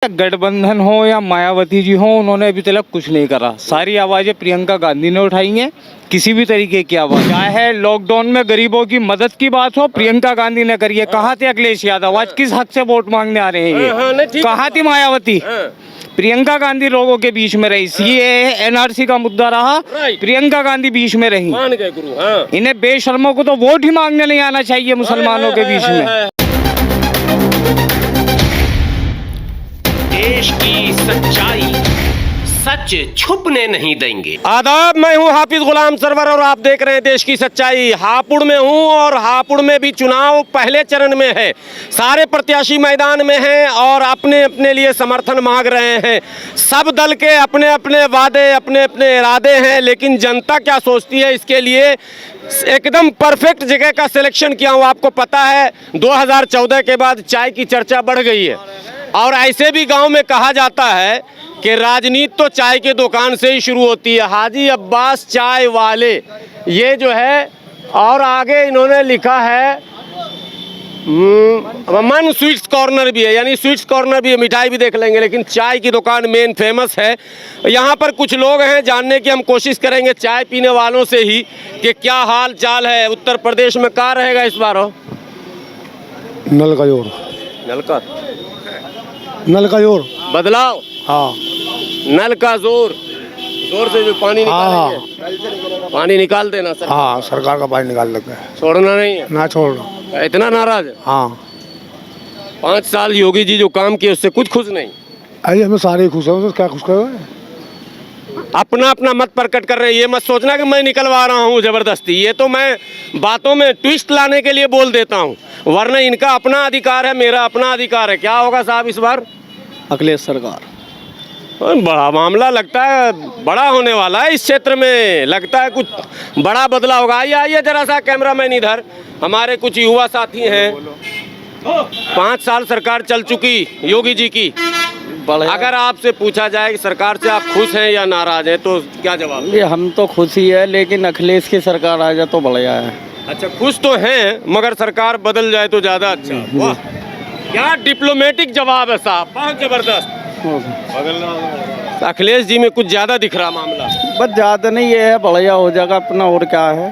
गठबंधन हो या मायावती जी हो, उन्होंने अभी तक कुछ नहीं करा। सारी आवाज़ें प्रियंका गांधी ने उठाई हैं। किसी भी तरीके की आवाज़, चाहे लॉकडाउन में गरीबों की मदद की बात हो, प्रियंका गांधी ने करी है। कहाँ थे अखिलेश यादव? आज किस हक से वोट मांगने आ रहे हैं ये? कहाँ थी मायावती? प्रियंका गांधी लोगों के बीच में रही। सीएए एनआरसी का मुद्दा रहा, प्रियंका गांधी बीच में रही। इन्हें बेशर्मों को तो वोट ही मांगने नहीं आना चाहिए मुसलमानों के बीच में। देश की सच्चाई सच छुपने नहीं देंगे। आदाब, मैं हूं हाफिज गुलाम सरवर और आप देख रहे हैं देश की सच्चाई। हापुड़ में हूं और हापुड़ में भी चुनाव पहले चरण में है। सारे प्रत्याशी मैदान में हैं और अपने अपने लिए समर्थन मांग रहे हैं। सब दल के अपने अपने वादे, अपने अपने इरादे हैं, लेकिन जनता क्या सोचती है इसके लिए एकदम परफेक्ट जगह का सिलेक्शन किया हूँ। आपको पता है 2014 के बाद चाय की चर्चा बढ़ गई है और ऐसे भी गांव में कहा जाता है कि राजनीति तो चाय के दुकान से ही शुरू होती है। हाजी अब्बास चाय वाले, ये जो है, और आगे इन्होंने लिखा है मन स्वीट्स कॉर्नर भी है, यानी स्वीट्स कॉर्नर भी है, मिठाई भी देख लेंगे, लेकिन चाय की दुकान मेन फेमस है। यहाँ पर कुछ लोग हैं, जानने की हम कोशिश करेंगे चाय पीने वालों से ही कि क्या हाल चाल है। उत्तर प्रदेश में क्या रहेगा इस बार? हो नल का जोर, नल का जोर बदलाव। हाँ, नल का जोर, जोर से जो पानी निकालेंगे, पानी निकाल देना सर। हाँ, सरकार का पानी निकाल लग गया, छोड़ना नहीं है, ना छोड़ना। इतना नाराज है? हाँ, 5 साल योगी जी जो काम किए उससे कुछ खुश नहीं? अरे हमें सारे खुश हैं, तो क्या खुश करोगे? अपना अपना मत प्रकट कर रहे हैं। ये मत सोचना कि मैं निकलवा रहा हूँ जबरदस्ती। ये तो मैं बातों में ट्विस्ट लाने के लिए बोल देता हूँ, वरना इनका अपना अधिकार है, मेरा अपना अधिकार है। क्या होगा साहब इस बार? अखिलेश सरकार। बड़ा मामला लगता है, बड़ा होने वाला है इस क्षेत्र में। लगता है कुछ बड़ा बदलाव होगा। आइए आइए जरा सा कैमरामैन इधर। हमारे कुछ युवा साथी हैं। 5 साल सरकार चल चुकी योगी जी की। अगर आपसे पूछा जाए कि सरकार से आप खुश हैं या नाराज हैं, तो क्या जवाब? ये हम तो खुश ही है, लेकिन अखिलेश की सरकार आ जाए तो बढ़िया है। अच्छा, खुश तो हैं, मगर सरकार बदल जाए तो ज्यादा अच्छा। वाह, क्या डिप्लोमेटिक जवाब है साहब, बहुत जबरदस्त। अखिलेश जी में कुछ ज्यादा दिख रहा मामला। बस ज्यादा नहीं, ये है बढ़िया हो जाएगा अपना, और क्या है।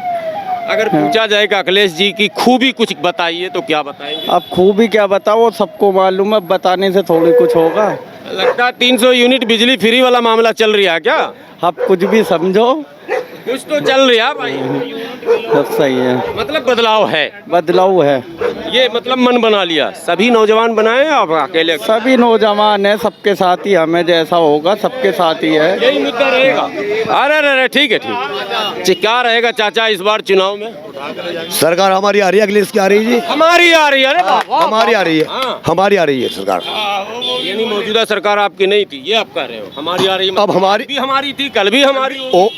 अगर पूछा जाए कि अखिलेश जी की खूबी कुछ बताइए तो क्या बताएंगे? अब खूबी क्या बताओ, सबको मालूम है, बताने से थोड़ी कुछ होगा। लगता है 300 यूनिट बिजली फ्री वाला मामला चल रहा है क्या? आप कुछ भी समझो, कुछ तो चल रहा है भाई। सब सही है, मतलब बदलाव है, बदलाव है। ये मतलब मन बना लिया, सभी नौजवान बनाए हैं आप अकेले? सभी नौजवान है, सबके साथ ही, हमें जैसा होगा सबके साथ ही है। यही मुद्दा रहेगा। अरे अरे ठीक है, ठीक। क्या रहेगा चाचा इस बार चुनाव में? सरकार हमारी आ रही है, अखिलेश की आ रही है जी। हमारी आ रही है? अरे वाह, हमारी आ रही है, हमारी आ रही है सरकार। यानी मौजूदा सरकार आपकी नहीं थी, ये आप कह रहे हो? हमारी आ रही है, अब हमारी भी हमारी थी, कल भी हमारी। ओ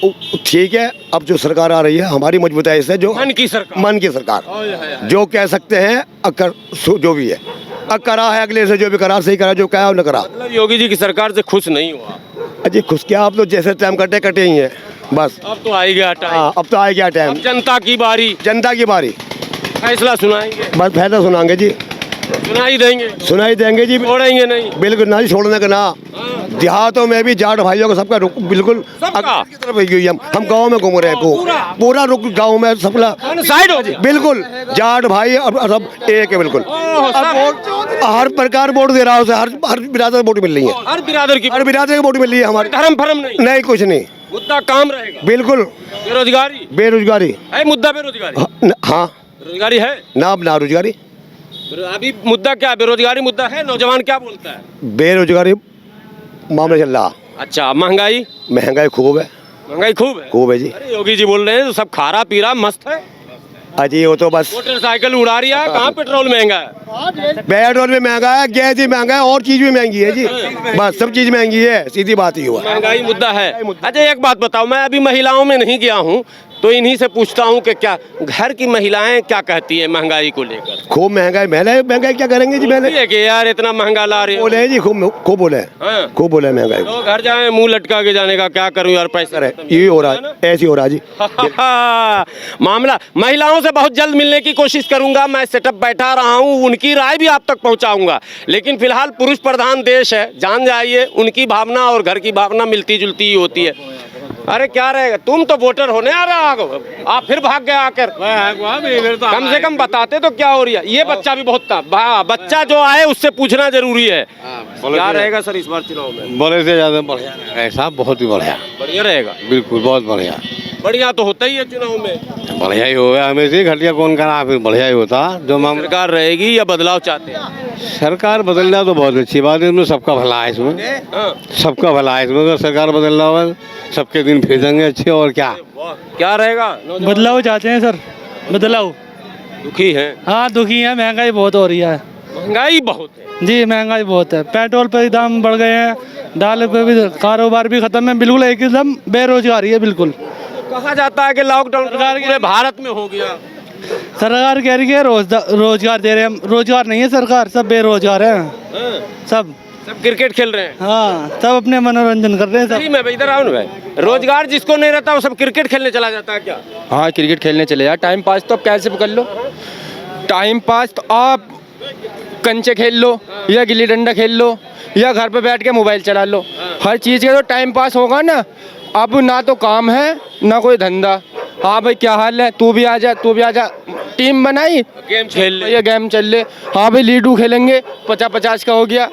ठीक है, अब जो सरकार आ रही है हमारी मजबूताई से, जो मन की सरकार, मन की सरकार, जो कह सकते हैं अकर जो भी है करा है, अगले से जो भी करा सही करा, जो कहा न करा। मतलब योगी जी की सरकार से खुश नहीं हुआ? अजी खुश क्या, आप तो जैसे टाइम कटे ही हैं बस। अब तो आ गया टाइम। हाँ, अब तो आ गया टाइम, जनता की बारी, जनता की बारी। फैसला सुनाएंगे, बस फैसला सुनाएंगे जी, सुनाई देंगे, सुनाई देंगे जी। छोड़ेंगे नहीं, बिल्कुल ना जी, छोड़ने का ना। देहातों में भी जाट भाइयों का सबका रुक बिल्कुल सबका? की तरफ ही हम गाँव में घूम रहे हैं, पूरा रुक गाँव में सबला साइड हो जी। बिल्कुल जाट भाई अब सब एक है बिल्कुल। अब हर प्रकार वोट दे रहा है उसे, हर बिरादर वोट मिल रही है, हर बिरादर की वोट मिल रही है हमारी। धर्म फर्म नहीं, नहीं कुछ नहीं, मुद्दा काम रहेगा। बिल्कुल बेरोजगारी, बेरोजगारी है मुद्दा बेरोजगारी? हाँ, बेरोजगारी है ना रोजगारी। अभी मुद्दा क्या, बेरोजगारी मुद्दा है? नौजवान क्या बोलता है? बेरोजगारी मामला चल रहा। अच्छा, महंगाई? महंगाई खूब है, महंगाई खूब है जी। अरे योगी जी बोल रहे हैं तो सब खारा पीरा मस्त है। अजी वो तो बस मोटरसाइकिल उड़ा रही है, कहाँ पेट्रोल महंगा है? पेट्रोल भी महंगा है, गैस भी महंगा है, और चीज भी महंगी है जी। बस सब चीज महंगी है, सीधी बात ही हुआ। महंगाई मुद्दा है। अच्छा एक बात बताओ, मैं अभी महिलाओं में नहीं गया हूँ, तो इन्हीं से पूछता हूँ कि क्या घर की महिलाएं क्या कहती है महंगाई को लेकर? खूब महंगाई, महंगाई क्या करेंगे जी? मैंने ये कि यार इतना महंगा ला रहे हो। बोले हैं जी, खूब बोले हैं, हाँ। खूब बोले हैं महंगाई। तो घर जाए मुंह लटका के जाने का, क्या करूं यार, पैसे अरे खत्म। ये हो रहा है, ऐसे हो रहा है जी। मामला महिलाओं से बहुत जल्द मिलने की कोशिश करूंगा। मैं सेटअप बैठा रहा हूं, उनकी राय भी आप तक पहुंचाऊंगा। लेकिन फिलहाल पुरुष प्रधान देश है, जान जाइए उनकी भावना और घर की भावना मिलती जुलती ही होती है। अरे क्या रहेगा, तुम तो वोटर होने आ रहा हो, आप फिर भाग गए आकर। कम से कम बताते तो क्या हो रही है। ये बच्चा भी बहुत था, बच्चा जो आए उससे पूछना जरूरी है। क्या रहेगा सर इस बार चुनाव में? बोले से ज्यादा बढ़िया ऐसा, बहुत ही बढ़िया, बढ़िया रहेगा। बिल्कुल बहुत बढ़िया। बढ़िया तो होता ही है चुनाव में, बढ़िया ही होगा, हमेशा घटिया कौन करा, फिर बढ़िया ही होता। जो मामला सरकार रहेगी या बदलाव चाहते हैं? सरकार बदल जाए तो बहुत अच्छी बात है, इसमें सबका भला है, इसमें हाँ। सबका भला है। इसमें अगर सरकार बदल रहा हो सबके दिन फिर जाएंगे अच्छे। और क्या क्या रहेगा? बदलाव चाहते हैं सर, बदलाव। दुखी है, हाँ दुखी है, महंगाई बहुत हो रही है महंगाई बहुत है। जी, महंगाई बहुत है। पेट्रोल पे दाम बढ़ गए हैं, दाल पे भी, कारोबार भी खत्म है बिल्कुल, एकदम बेरोजगारी है बिल्कुल। कहा जाता है कि लॉकडाउन पूरे भारत में हो गया। सरकार कह रही है रोजगार दे रहे हैं, रोजगार नहीं है सरकार, सब बेरोजगार है, हाँ। सब क्रिकेट खेल रहे हैं। हाँ, सब अपने मनोरंजन कर रहे हैं सही सब। में इधर आओ ना भाई, रोजगार जिसको नहीं रहता वो सब क्रिकेट खेलने चला जाता है क्या? हाँ, क्रिकेट खेलने चले जाओ। टाइम पास तो आप कैसे कर लो, टाइम पास तो आप कंचे खेल लो या गिल्ली डंडा खेल लो या घर पे बैठ के मोबाइल चला लो। हर चीज़ का तो टाइम पास होगा ना। अब ना तो काम है ना कोई धंधा। हाँ भाई क्या हाल है, तू भी आ जा, तू भी आ जा। टीम बनाई, गेम खेल ले। ये गेम चल ले। हाँ भाई लीडू खेलेंगे, 50-50 का हो गया।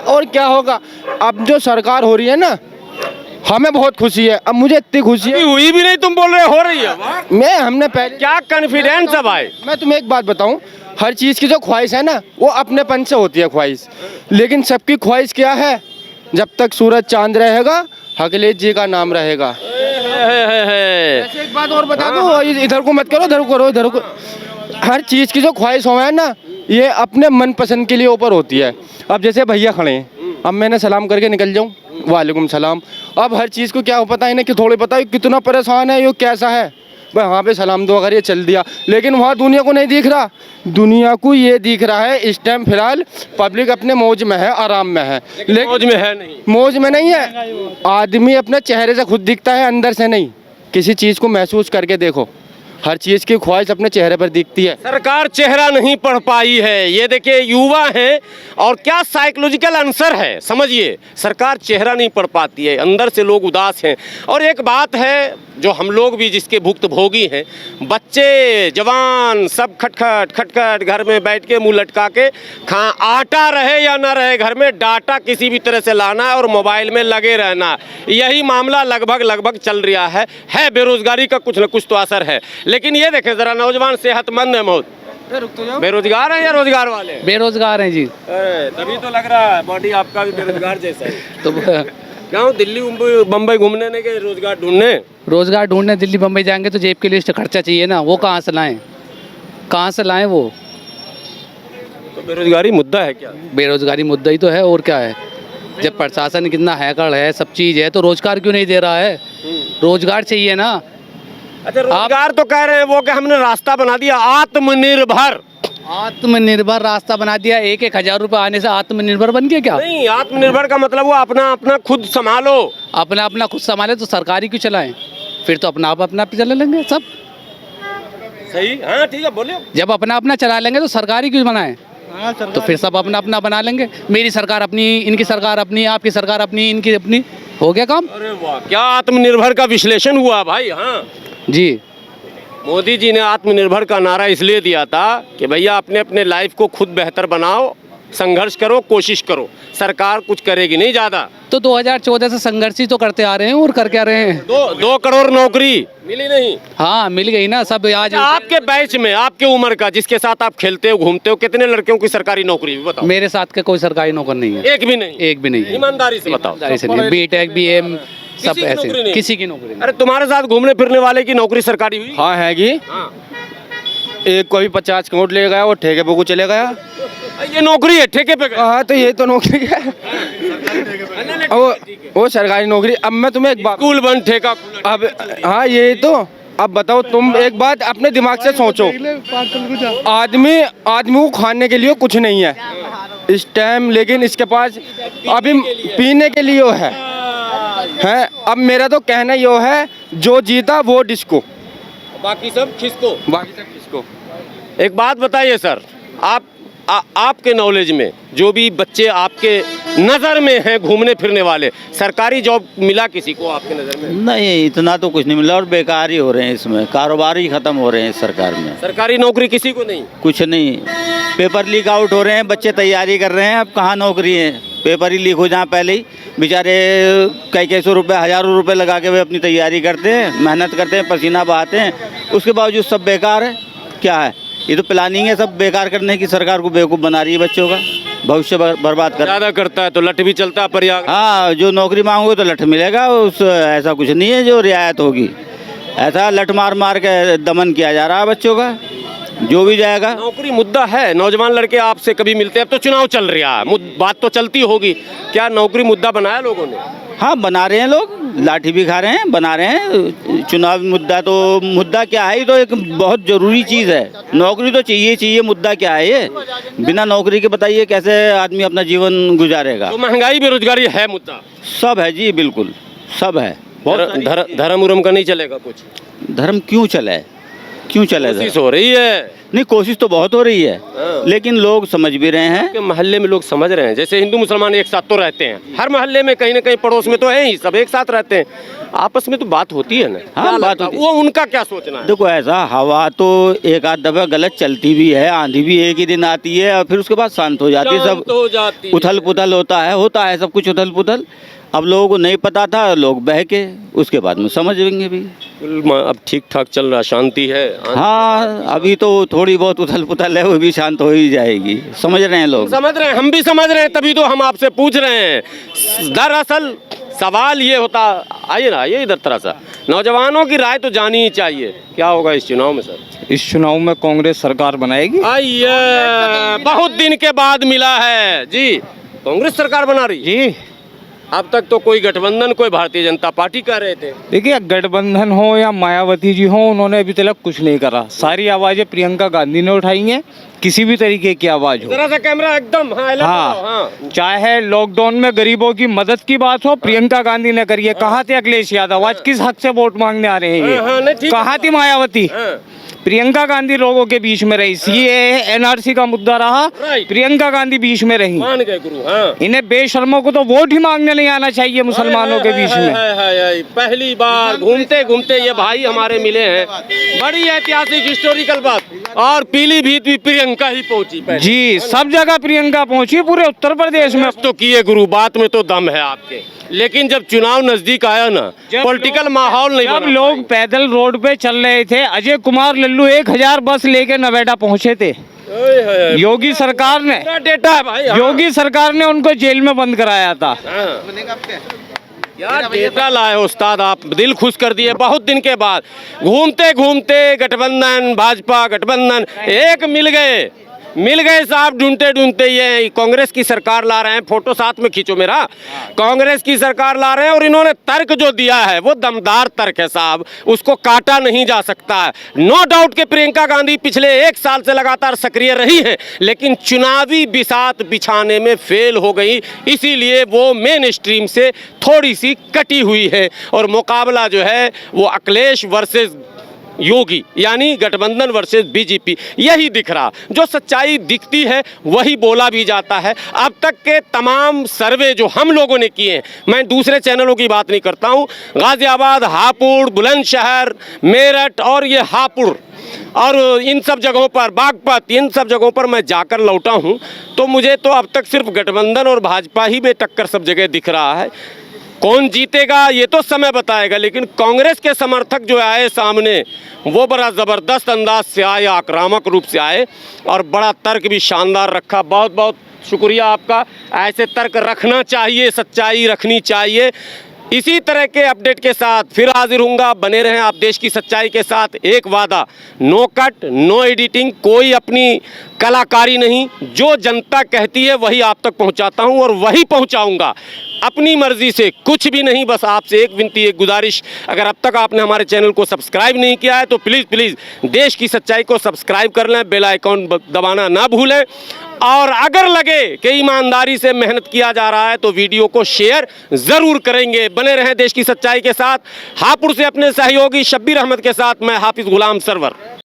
और क्या होगा, अब जो सरकार हो रही है ना, हमें बहुत खुशी है। अब मुझे इतनी खुशी अभी है, हुई भी नहीं, तुम बोल रहे हो रही है। हमने पहले क्या कॉन्फिडेंस है भाई? मैं तुम्हें एक बात बताऊं, हर चीज़ की जो ख्वाहिश है ना, वो अपनेपन से होती है ख्वाहिश। लेकिन सबकी ख्वाहिश क्या है, जब तक सूरज चांद रहेगा अखिलेश जी का नाम रहेगा। ऐसे एक बात और बता दूं, इधर को मत करो, इधर को करो, इधर को। हर चीज़ की जो ख्वाहिश हो है ना, ये अपने मन पसंद के लिए ऊपर होती है। अब जैसे भैया खड़े हैं, अब मैंने सलाम करके निकल जाऊं, वालेकुम सलाम। अब हर चीज़ को क्या पता है इन्हें, कि थोड़ी पता है कितना परेशान है, ये कैसा है भाई, हाँ पे सलाम दो अगर ये चल दिया। लेकिन वहाँ दुनिया को नहीं दिख रहा, दुनिया को ये दिख रहा है इस टाइम फिलहाल पब्लिक अपने मौज में है, आराम में है। लेकिन मौज में है नहीं, मौज में नहीं है। आदमी अपने चेहरे से खुद दिखता है, अंदर से नहीं। किसी चीज़ को महसूस करके देखो, हर चीज़ की ख्वाहिश अपने चेहरे पर दिखती है। सरकार चेहरा नहीं पढ़ पाई है। ये देखिए युवा हैं, और क्या साइकोलॉजिकल आंसर है समझिए, सरकार चेहरा नहीं पढ़ पाती है, अंदर से लोग उदास हैं। और एक बात है जो हम लोग भी जिसके भुक्तभोगी हैं, बच्चे जवान सब खटखट खटखट घर में बैठ के मुंह लटका के खा, आटा रहे या ना रहे घर में डाटा किसी भी तरह से लाना और मोबाइल में लगे रहना, यही मामला लगभग चल रहा है। बेरोजगारी का कुछ न कुछ तो असर है। लेकिन ये देखें जरा, नौजवान सेहतमंद है बहुत, बेरोजगार है या रोजगार वाले? बेरोजगार हैं जी। तभी तो लग रहा है बॉडी आपका भी बेरोजगार जैसा है। तो क्यों दिल्ली बम्बई घूमने नहीं गए रोजगार ढूंढने? रोजगार ढूंढने दिल्ली बम्बई जाएंगे तो जेब के लिए खर्चा चाहिए ना, वो कहाँ से लाएं, कहाँ से लाएं वो? तो बेरोजगारी मुद्दा है क्या? बेरोजगारी मुद्दा ही तो है, और क्या है। जब प्रशासन कितना हैकड़ है, सब चीज़ है, तो रोजगार क्यों नहीं दे रहा है? रोजगार चाहिए ना। अच्छा रोजगार तो कह रहे हैं वो कि हमने रास्ता बना दिया आत्मनिर्भर। आत्मनिर्भर रास्ता बना दिया, 1,000 रुपये आने से आत्मनिर्भर बन गया क्या? नहीं, आत्मनिर्भर का मतलब वो अपना खुद संभालो। अपना खुद संभाले तो सरकारी क्यों चलाएं? फिर तो अपना चला लेंगे सब। सही, हाँ ठीक है, बोले। जब अपना चला लेंगे तो सरकारी क्यों बनाएं? तो फिर सब अपना बना लेंगे। मेरी सरकार अपनी, इनकी सरकार अपनी, आपकी सरकार अपनी, इनकी अपनी, हो गया काम। अरे वाह, क्या आत्मनिर्भर का विश्लेषण हुआ भाई। हाँ जी, मोदी जी ने आत्मनिर्भर का नारा इसलिए दिया था कि भैया अपने लाइफ को खुद बेहतर बनाओ, संघर्ष करो, कोशिश करो, सरकार कुछ करेगी नहीं ज़्यादा। तो 2014 से संघर्ष ही तो करते आ रहे हैं और करके आ रहे हैं। 2 करोड़ नौकरी मिली नहीं? हाँ मिल गई ना सब। आज आपके बैच में, आपके उम्र का, जिसके साथ आप खेलते हो घूमते हो, कितने लड़कियों की सरकारी नौकरी बताओ? मेरे साथ के कोई सरकारी नौकर नहीं है, एक भी नहीं? एक भी नहीं है। ईमानदारी से बताओ। ईमानदारी से नहीं, बीटेक BM सब किसी की नौकरी ऐसे, नहीं? किसी की नौकरी नहीं। अरे तुम्हारे साथ घूमने फिरने वाले की नौकरी सरकारी हुई? हाँ हैगी। हाँ। एक कोई 50 करोड़ ले गया, वो ठेके पे को चले गया। ये नौकरी है, ठेके पे गए? हाँ तो ये तो नौकरी है, वो सरकारी नौकरी। अब मैं तुम्हें एक बात, स्कूल बंद, ठेका खुला। अब हाँ ये तो अब बताओ तुम एक बात अपने दिमाग से सोचो, आदमी को खाने के लिए कुछ नहीं है इस टाइम, लेकिन इसके पास अभी पीने के लिए है। अब मेरा तो कहना यो है, जो जीता वो डिस्को, बाकी सब खिसको। बाकी सब किसको। एक बात बताइए सर, आपके नॉलेज में जो भी बच्चे आपके नज़र में हैं घूमने फिरने वाले, सरकारी जॉब मिला किसी को आपके नज़र में? नहीं, इतना तो कुछ नहीं मिला और बेकार ही हो रहे हैं, इसमें कारोबार ही खत्म हो रहे हैं इस सरकार में। सरकारी नौकरी किसी को नहीं? कुछ नहीं, पेपर लीक आउट हो रहे हैं, बच्चे तैयारी कर रहे हैं, अब कहाँ नौकरी है। पेपर ही लीक हो जाए पहले ही, बेचारे कई सौ रुपये, हज़ारों रुपये लगा के वे अपनी तैयारी करते हैं, मेहनत करते हैं, पसीना बहाते हैं, उसके बावजूद सब बेकार है। क्या है ये? तो प्लानिंग है सब बेकार करने की, सरकार को बेवकूफ़ बना रही है, बच्चों का भविष्य बर्बाद कर। ज़्यादा करता है तो लठ भी चलता है प्रयाग। हाँ, जो नौकरी मांगोगे तो लठ मिलेगा, उस ऐसा कुछ नहीं है जो रियायत होगी, ऐसा लठ मार मार के दमन किया जा रहा है बच्चों का, जो भी जाएगा। नौकरी मुद्दा है, नौजवान लड़के आपसे कभी मिलते हैं, अब तो चुनाव चल रहा है, बात तो चलती होगी, क्या नौकरी मुद्दा बनाया लोगों ने? हाँ, बना रहे हैं लोग, लाठी भी खा रहे हैं, बना रहे हैं। चुनाव मुद्दा तो मुद्दा क्या है, ये तो एक बहुत ज़रूरी चीज़ है, नौकरी तो चाहिए। मुद्दा क्या है ये? बिना नौकरी के बताइए कैसे आदमी अपना जीवन गुजारेगा? तो महंगाई बेरोजगारी है मुद्दा? सब है जी, बिल्कुल सब है। धर्म उर्म का नहीं चलेगा कुछ? धर्म क्यों चले? क्यों चले? कोशिश हो रही है। नहीं, कोशिश तो बहुत हो रही है, लेकिन लोग समझ भी रहे हैं कि मोहल्ले में लोग समझ रहे हैं, जैसे हिंदू मुसलमान एक साथ तो रहते हैं, हर मोहल्ले में कहीं ना कहीं पड़ोस में तो है ही, सब एक साथ रहते हैं, आपस में तो बात होती है ना। हाँ, बात होती है। वो उनका क्या सोचना है? देखो, ऐसा हवा तो एक आध दफा गलत चलती भी है, आंधी भी एक ही दिन आती है और फिर उसके बाद शांत हो जाती है, सब उथल पुथल होता है सब कुछ उथल पुथल। अब लोगों को नहीं पता था, लोग बह के उसके बाद में समझेंगे भी। अब ठीक ठाक चल रहा, शांति है? हाँ, अभी तो थोड़ी बहुत उथल पुथल है, वो भी शांत हो ही जाएगी, समझ रहे हैं लोग। समझ रहे हैं, हम भी समझ रहे हैं, तभी तो हम आपसे पूछ रहे हैं। दरअसल सवाल ये होता, आइए ना, आइए इधर, तरह सा नौजवानों की राय तो जानी ही चाहिए, क्या होगा इस चुनाव में सर? इस चुनाव में कांग्रेस सरकार बनाएगी। आइए, बहुत दिन के बाद मिला है जी, कांग्रेस सरकार बना रही जी। अब तक तो कोई गठबंधन, कोई भारतीय जनता पार्टी कह रहे थे। देखिए, गठबंधन हो या मायावती जी हो, उन्होंने अभी तक कुछ नहीं करा। सारी आवाज़ें प्रियंका गांधी ने उठाई हैं, किसी भी तरीके की आवाज़ हो। जरा सा कैमरा एकदम, हाँ, चाहे लॉकडाउन में गरीबों की मदद की बात हो, प्रियंका गांधी ने करी है। कहाँ थे अखिलेश यादव? आज किस हक से वोट मांगने आ रहे हैं ये? कहाँ थी मायावती? प्रियंका गांधी लोगों के बीच में रही। सीएए एनआरसी का मुद्दा रहा, प्रियंका गांधी बीच में रही। मान गए गुरु। हाँ। इन्हें बेशर्मों को तो वोट ही मांगने नहीं आना चाहिए मुसलमानों के बीच में। पहली बार घूमते घूमते ये भाई हमारे मिले हैं, बड़ी ऐतिहासिक हिस्टोरिकल बात। और पीलीभीत भी प्रियंका ही पहुंची जी, सब जगह प्रियंका पहुंची, पूरे उत्तर प्रदेश में तो किए गुरु, बात में तो दम है आपके, लेकिन जब चुनाव नजदीक आया ना, पॉलिटिकल माहौल नहीं जब लोग पैदल रोड पे चल रहे थे, अजय कुमार लल्लू 1000 बस लेके नोएडा पहुंचे थे। योगी सरकार ने, डेटा है भाई, योगी सरकार ने उनको जेल में बंद कराया था। यार डेटा लाए उस्ताद, आप दिल खुश कर दिए। बहुत दिन के बाद घूमते घूमते गठबंधन, भाजपा गठबंधन, एक मिल गए साहब, ढूंढते ढूंढते ये कांग्रेस की सरकार ला रहे हैं। फोटो साथ में खींचो मेरा, कांग्रेस की सरकार ला रहे हैं। और इन्होंने तर्क जो दिया है वो दमदार तर्क है साहब, उसको काटा नहीं जा सकता है। नो डाउट कि प्रियंका गांधी पिछले 1 साल से लगातार सक्रिय रही हैं, लेकिन चुनावी बिसात बिछाने में फेल हो गई, इसीलिए वो मेन स्ट्रीम से थोड़ी सी कटी हुई है। और मुकाबला जो है वो अखिलेश वर्सेस योगी, यानी गठबंधन वर्सेस बीजेपी, यही दिख रहा। जो सच्चाई दिखती है वही बोला भी जाता है। अब तक के तमाम सर्वे जो हम लोगों ने किए हैं, मैं दूसरे चैनलों की बात नहीं करता हूँ, गाजियाबाद, हापुड़, बुलंदशहर, मेरठ और ये हापुड़ और इन सब जगहों पर, बागपत, इन सब जगहों पर मैं जाकर लौटा हूँ, तो मुझे तो अब तक सिर्फ गठबंधन और भाजपा ही में टक्कर सब जगह दिख रहा है। कौन जीतेगा ये तो समय बताएगा, लेकिन कांग्रेस के समर्थक जो आए सामने वो बड़ा ज़बरदस्त अंदाज से आए, आक्रामक रूप से आए और बड़ा तर्क भी शानदार रखा। बहुत बहुत शुक्रिया आपका, ऐसे तर्क रखना चाहिए, सच्चाई रखनी चाहिए। इसी तरह के अपडेट के साथ फिर हाजिर हूँगा, बने रहें आप देश की सच्चाई के साथ। एक वादा, नो कट, नो एडिटिंग, कोई अपनी कलाकारी नहीं, जो जनता कहती है वही आप तक पहुंचाता हूं और वही पहुंचाऊंगा, अपनी मर्जी से कुछ भी नहीं। बस आपसे एक विनती, एक गुजारिश, अगर अब तक आपने हमारे चैनल को सब्सक्राइब नहीं किया है तो प्लीज़ प्लीज़ देश की सच्चाई को सब्सक्राइब कर लें, बेल आइकॉन दबाना ना भूलें। और अगर लगे कि ईमानदारी से मेहनत किया जा रहा है तो वीडियो को शेयर ज़रूर करेंगे। बने रहें देश की सच्चाई के साथ। हापुड़ से अपने सहयोगी शब्बीर अहमद के साथ मैं हाफिज़ गुलाम सरवर।